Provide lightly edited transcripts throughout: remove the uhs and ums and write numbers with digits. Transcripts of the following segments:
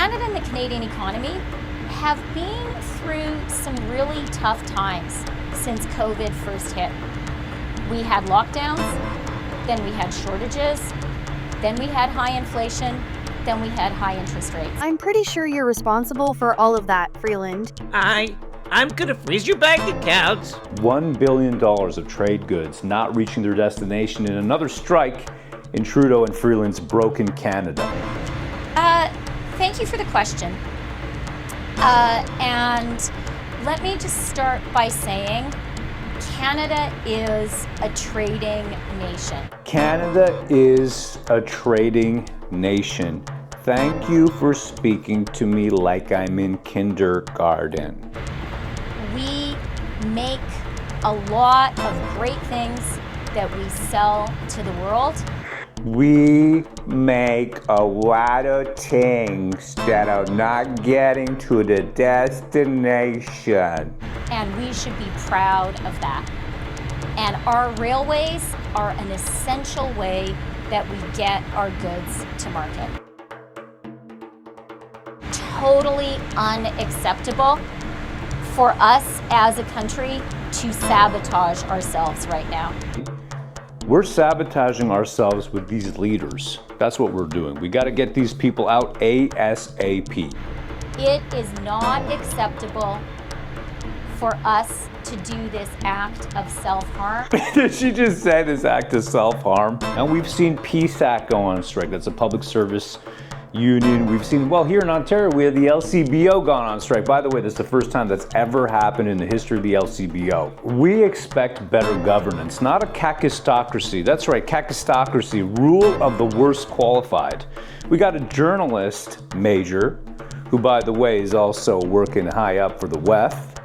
Canada and the Canadian economy have been through some really tough times since COVID first hit. We had lockdowns, then we had shortages, then we had high inflation, then we had high interest rates. I'm pretty sure you're responsible for all of that, Freeland. I'm gonna freeze your bank accounts. $1 billion of trade goods not reaching their destination in another strike in Trudeau and Freeland's broken Canada. Thank you for the question. And let me just start by saying Canada is a trading nation. Canada is a trading nation. Thank you for speaking to me like I'm in kindergarten. We make a lot of great things that we sell to the world. We make a lot of things that are not getting to the destination. And we should be proud of that. And our railways are an essential way that we get our goods to market. Totally unacceptable for us as a country to sabotage ourselves right now. We're sabotaging ourselves with these leaders. That's what we're doing. We got to get these people out ASAP. It is not acceptable for us to do this act of self-harm. Did she just say this act of self-harm? And we've seen PSAC go on strike. That's a public service union. We've seen, well, here in Ontario, we had the LCBO gone on strike. By the way, this is the first time that's ever happened in the history of the LCBO. We expect better governance, not a kakistocracy. That's right, kakistocracy, rule of the worst qualified. We got a journalist major, who, by the way, is also working high up for the WEF,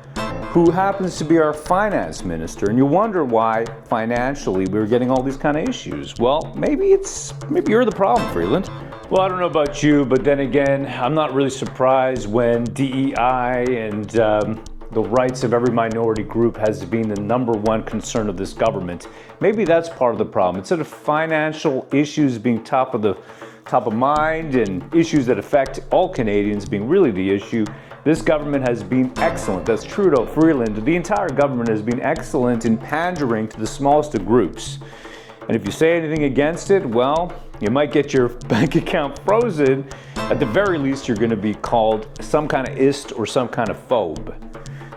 who happens to be our finance minister. And you wonder why financially we're getting all these kind of issues. Well, maybe you're the problem, Freeland. Well, I don't know about you, but then again, I'm not really surprised when DEI and the rights of every minority group has been the number one concern of this government. Maybe that's part of the problem. Instead of financial issues being top of mind and issues that affect all Canadians being really the issue, this government has been excellent. That's Trudeau, Freeland, the entire government has been excellent in pandering to the smallest of groups. And if you say anything against it, well, you might get your bank account frozen. At the very least, you're going to be called some kind of ist or some kind of phobe.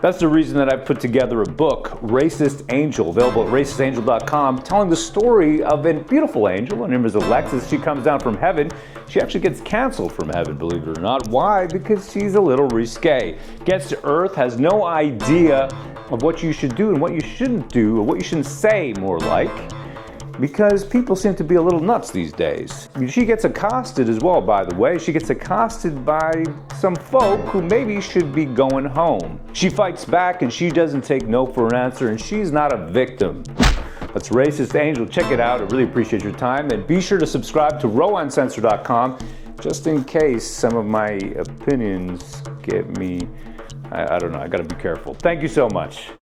That's the reason that I put together a book, Racist Angel, available at racistangel.com, telling the story of a beautiful angel. Her name is Alexis. She comes down from heaven. She actually gets canceled from heaven, believe it or not. Why? Because she's a little risque. Gets to earth, has no idea of what you should do and what you shouldn't do, or what you shouldn't say, more like. Because people seem to be a little nuts these days. She gets accosted as well, by the way. She gets accosted by some folk who maybe should be going home. She fights back and she doesn't take no for an answer, and she's not a victim. That's Racist Angel. Check it out. I really appreciate your time. And be sure to subscribe to RowanCensor.com just in case some of my opinions get me, I don't know, I gotta be careful. Thank you so much.